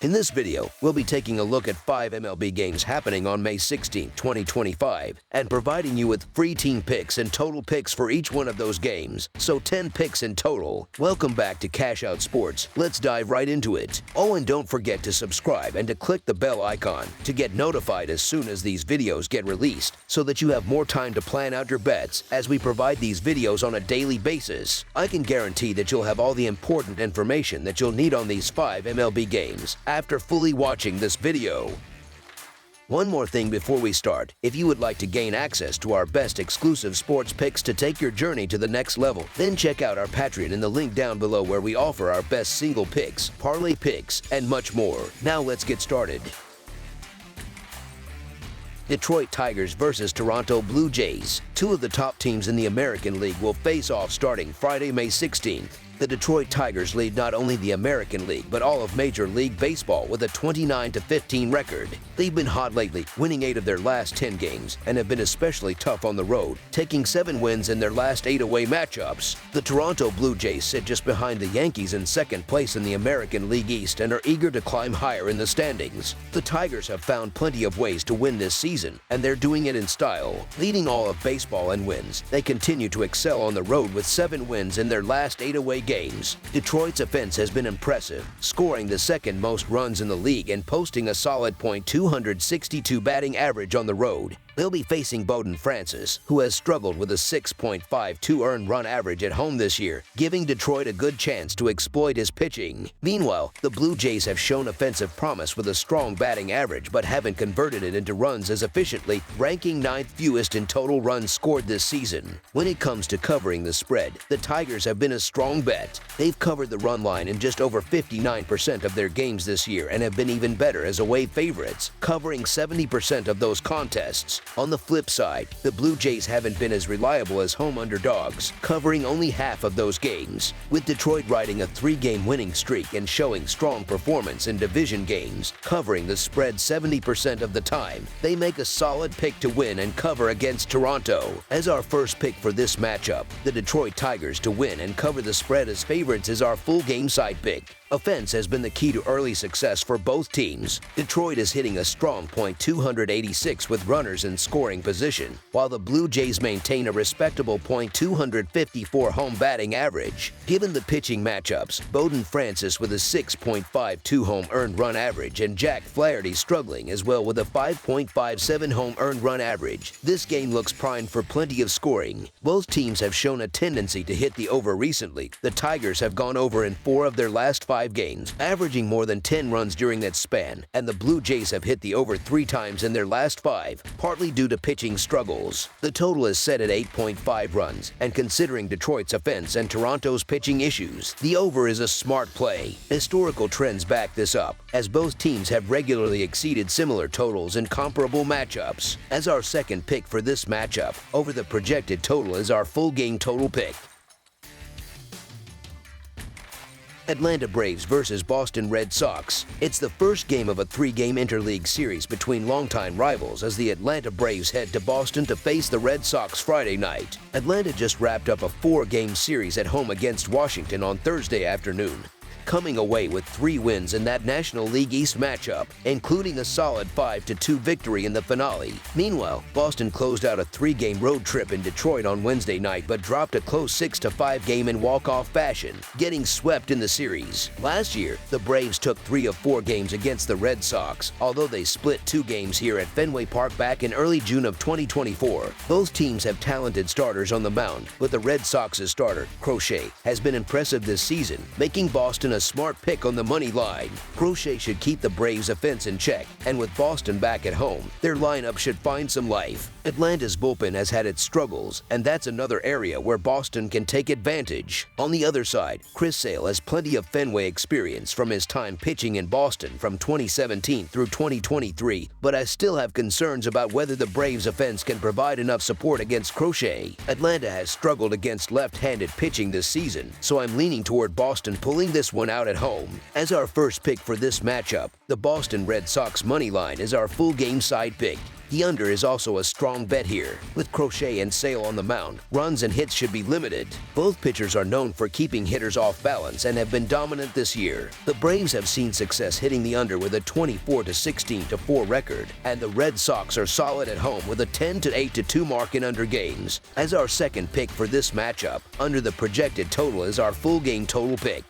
In this video, we'll be taking a look at 5 MLB games happening on May 16, 2025, and providing you with free team picks and total picks for each one of those games, so 10 picks in total. Welcome back to Cash Out Sports. Let's dive right into it. Oh, and don't forget to subscribe and to click the bell icon to get notified as soon as these videos get released, so that you have more time to plan out your bets as we provide these videos on a daily basis. I can guarantee that you'll have all the important information that you'll need on these 5 MLB games after fully watching this video. One more thing before we start. If you would like to gain access to our best exclusive sports picks to take your journey to the next level, then check out our Patreon in the link down below, where we offer our best single picks, parlay picks, and much more. Now let's get started. Detroit Tigers versus Toronto Blue Jays. Two of the top teams in the American League will face off starting Friday, May 16th. The Detroit Tigers lead not only the American League, but all of Major League Baseball with a 29-15 record. They've been hot lately, winning 8 of their last 10 games, and have been especially tough on the road, taking 7 wins in their last 8 away matchups. The Toronto Blue Jays sit just behind the Yankees in second place in the American League East and are eager to climb higher in the standings. The Tigers have found plenty of ways to win this season, and they're doing it in style. Leading all of baseball in wins, they continue to excel on the road with 7 wins in their last 8 away games. Detroit's offense has been impressive, scoring the second most runs in the league and posting a solid .262 batting average on the road. They'll be facing Bowden Francis, who has struggled with a 6.52 earned run average at home this year, giving Detroit a good chance to exploit his pitching. Meanwhile, the Blue Jays have shown offensive promise with a strong batting average, but haven't converted it into runs as efficiently, ranking 9th fewest in total runs scored this season. When it comes to covering the spread, the Tigers have been a strong bet. They've covered the run line in just over 59% of their games this year and have been even better as away favorites, covering 70% of those contests. On the flip side, the Blue Jays haven't been as reliable as home underdogs, covering only half of those games. With Detroit riding a 3-game winning streak and showing strong performance in division games, covering the spread 70% of the time, they make a solid pick to win and cover against Toronto. As our first pick for this matchup, the Detroit Tigers to win and cover the spread as favorites is our full game side pick. Offense has been the key to early success for both teams. Detroit is hitting a strong .286 with runners in scoring position, while the Blue Jays maintain a respectable .254 home batting average. Given the pitching matchups, Bowden Francis with a 6.52 home earned run average and Jack Flaherty struggling as well with a 5.57 home earned run average, this game looks primed for plenty of scoring. Both teams have shown a tendency to hit the over recently. The Tigers have gone over in 4 of their last 5 games, averaging more than 10 runs during that span, and the Blue Jays have hit the over 3 times in their last 5, partly due to pitching struggles. The total is set at 8.5 runs, and considering Detroit's offense and Toronto's pitching issues, the over is a smart play. Historical trends back this up, as both teams have regularly exceeded similar totals in comparable matchups. As our second pick for this matchup, over the projected total is our full game total pick. Atlanta Braves versus Boston Red Sox. It's the first game of a 3-game interleague series between longtime rivals as the Atlanta Braves head to Boston to face the Red Sox Friday night. Atlanta just wrapped up a 4-game series at home against Washington on Thursday afternoon, coming away with 3 wins in that National League East matchup, including a solid 5-2 victory in the finale. Meanwhile, Boston closed out a 3-game road trip in Detroit on Wednesday night, but dropped a close 6-5 game in walk-off fashion, getting swept in the series. Last year, the Braves took 3 of 4 games against the Red Sox, although they split 2 games here at Fenway Park back in early June of 2024. Both teams have talented starters on the mound, but the Red Sox's starter, Crochet, has been impressive this season, making Boston a smart pick on the money line. Crochet should keep the Braves' offense in check, and with Boston back at home, their lineup should find some life. Atlanta's bullpen has had its struggles, and that's another area where Boston can take advantage. On the other side, Chris Sale has plenty of Fenway experience from his time pitching in Boston from 2017 through 2023, but I still have concerns about whether the Braves' offense can provide enough support against Crochet. Atlanta has struggled against left-handed pitching this season, so I'm leaning toward Boston pulling this one one out at home. As our first pick for this matchup, the Boston Red Sox money line is our full game side pick. The under is also a strong bet here. With Crochet and Sale on the mound, runs and hits should be limited. Both pitchers are known for keeping hitters off balance and have been dominant this year. The Braves have seen success hitting the under with a 24-16-4 record, and the Red Sox are solid at home with a 10-8-2 mark in under games. As our second pick for this matchup, under the projected total is our full game total pick.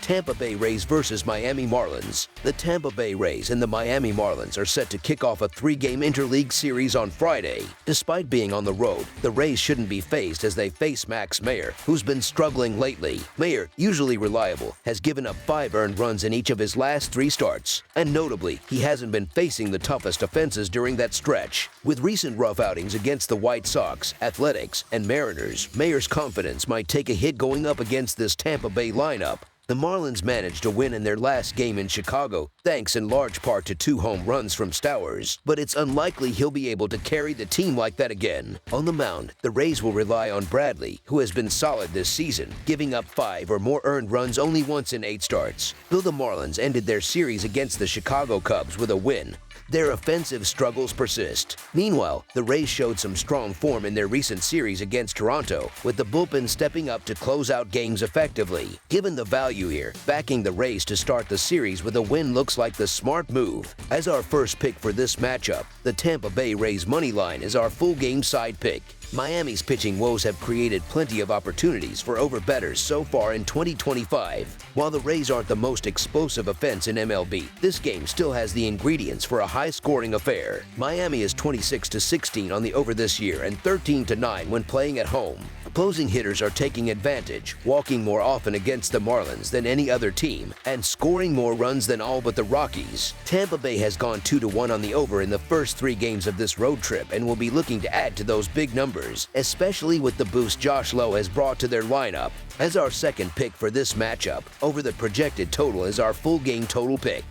Tampa Bay Rays versus Miami Marlins. The Tampa Bay Rays and the Miami Marlins are set to kick off a 3-game interleague series on Friday. Despite being on the road, the Rays shouldn't be fazed as they face Max Meyer, who's been struggling lately. Meyer, usually reliable, has given up 5 earned runs in each of his last 3 starts, and notably, he hasn't been facing the toughest offenses during that stretch. With recent rough outings against the White Sox, Athletics, and Mariners, Meyer's confidence might take a hit going up against this Tampa Bay lineup. The Marlins managed to win in their last game in Chicago, thanks in large part to 2 home runs from Stowers, but it's unlikely he'll be able to carry the team like that again. On the mound, the Rays will rely on Bradley, who has been solid this season, giving up 5 or more earned runs only once in 8 starts. Though the Marlins ended their series against the Chicago Cubs with a win, their offensive struggles persist. Meanwhile, the Rays showed some strong form in their recent series against Toronto, with the bullpen stepping up to close out games effectively. Given the value here, backing the Rays to start the series with a win looks like the smart move. As our first pick for this matchup, the Tampa Bay Rays money line is our full game side pick. Miami's pitching woes have created plenty of opportunities for overbettors so far in 2025. While the Rays aren't the most explosive offense in MLB, this game still has the ingredients for a high-scoring affair. Miami is 26-16 on the over this year and 13-9 when playing at home. Opposing hitters are taking advantage, walking more often against the Marlins than any other team, and scoring more runs than all but the Rockies. Tampa Bay has gone 2-1 on the over in the first 3 games of this road trip and will be looking to add to those big numbers, especially with the boost Josh Lowe has brought to their lineup. As our second pick for this matchup, over the projected total is our full game total pick.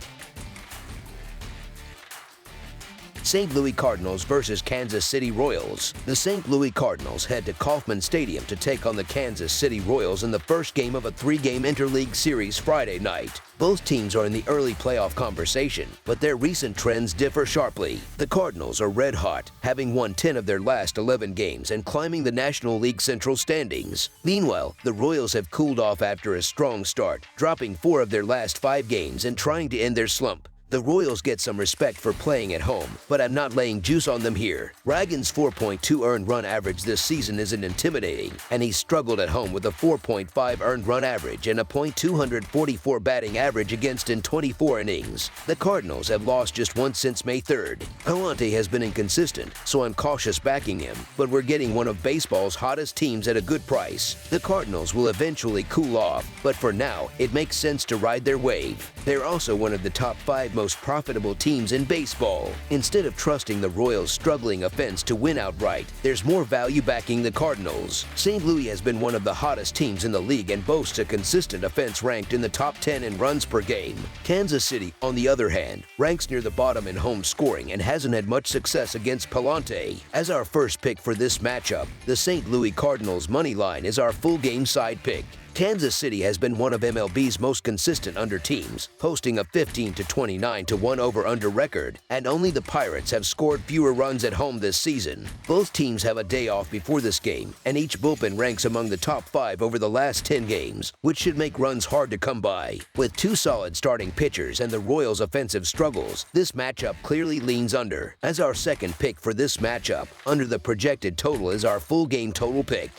St. Louis Cardinals versus Kansas City Royals. The St. Louis Cardinals head to Kauffman Stadium to take on the Kansas City Royals in the first game of a 3-game interleague series Friday night. Both teams are in the early playoff conversation, but their recent trends differ sharply. The Cardinals are red hot, having won 10 of their last 11 games and climbing the National League Central standings. Meanwhile, the Royals have cooled off after a strong start, dropping 4 of their last 5 games and trying to end their slump. The Royals get some respect for playing at home, but I'm not laying juice on them here. Ragan's 4.2 earned run average this season isn't intimidating, and he's struggled at home with a 4.5 earned run average and a .244 batting average against in 24 innings. The Cardinals have lost just once since May 3rd. Galante has been inconsistent, so I'm cautious backing him, but we're getting one of baseball's hottest teams at a good price. The Cardinals will eventually cool off, but for now, it makes sense to ride their wave. They're also one of the top 5 most profitable teams in baseball. Instead of trusting the Royals' struggling offense to win outright, there's more value backing the Cardinals. St. Louis has been one of the hottest teams in the league and boasts a consistent offense ranked in the top 10 in runs per game. Kansas City, on the other hand, ranks near the bottom in home scoring and hasn't had much success against Palante. As our first pick for this matchup, the St. Louis Cardinals money line is our full game side pick. Kansas City has been one of MLB's most consistent under teams, posting a 15-29-1 over-under record, and only the Pirates have scored fewer runs at home this season. Both teams have a day off before this game, and each bullpen ranks among the top 5 over the last 10 games, which should make runs hard to come by. With 2 solid starting pitchers and the Royals' offensive struggles, this matchup clearly leans under. As our second pick for this matchup, under the projected total is our full game total pick.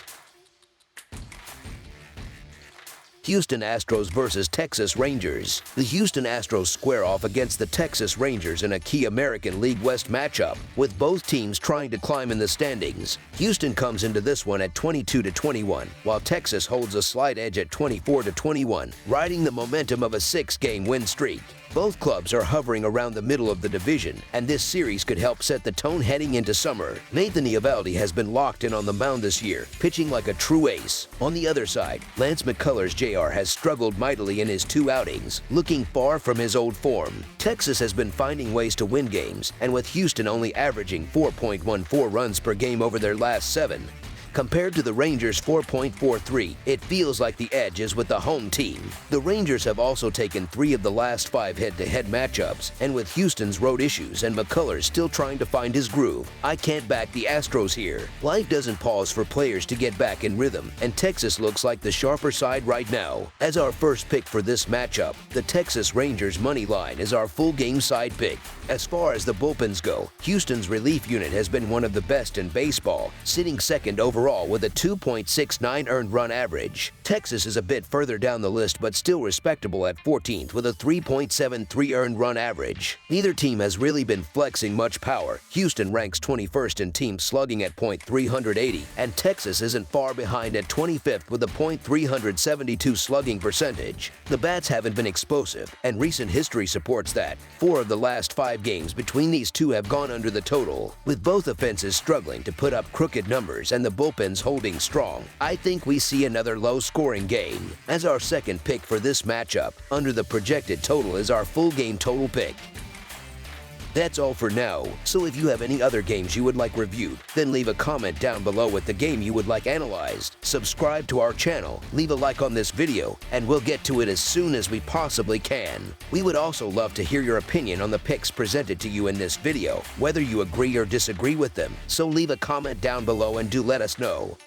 Houston Astros versus Texas Rangers. The Houston Astros square off against the Texas Rangers in a key American League West matchup, with both teams trying to climb in the standings. Houston comes into this one at 22-21, while Texas holds a slight edge at 24-21, riding the momentum of a 6-game win streak. Both clubs are hovering around the middle of the division, and this series could help set the tone heading into summer. Nathan Eovaldi has been locked in on the mound this year, pitching like a true ace. On the other side, Lance McCullers Jr. has struggled mightily in his 2 outings, looking far from his old form. Texas has been finding ways to win games, and with Houston only averaging 4.14 runs per game over their last 7, Compared to the Rangers' 4.43, it feels like the edge is with the home team. The Rangers have also taken 3 of the last 5 head-to-head matchups, and with Houston's road issues and McCullers still trying to find his groove, I can't back the Astros here. Life doesn't pause for players to get back in rhythm, and Texas looks like the sharper side right now. As our first pick for this matchup, the Texas Rangers money line is our full game side pick. As far as the bullpens go, Houston's relief unit has been one of the best in baseball, sitting second overall with a 2.69 earned run average. Texas is a bit further down the list but still respectable at 14th with a 3.73 earned run average. Neither team has really been flexing much power. Houston ranks 21st in team slugging at .380, and Texas isn't far behind at 25th with a .372 slugging percentage. The bats haven't been explosive, and recent history supports that. 4 of the last 5 games between these two have gone under the total. With both offenses struggling to put up crooked numbers and the bullpens holding strong, I think we see another low-scoring game. As our second pick for this matchup, under the projected total is our full game total pick. That's all for now, so if you have any other games you would like reviewed, then leave a comment down below with the game you would like analyzed. Subscribe to our channel, leave a like on this video, and we'll get to it as soon as we possibly can. We would also love to hear your opinion on the picks presented to you in this video, whether you agree or disagree with them, so leave a comment down below and do let us know.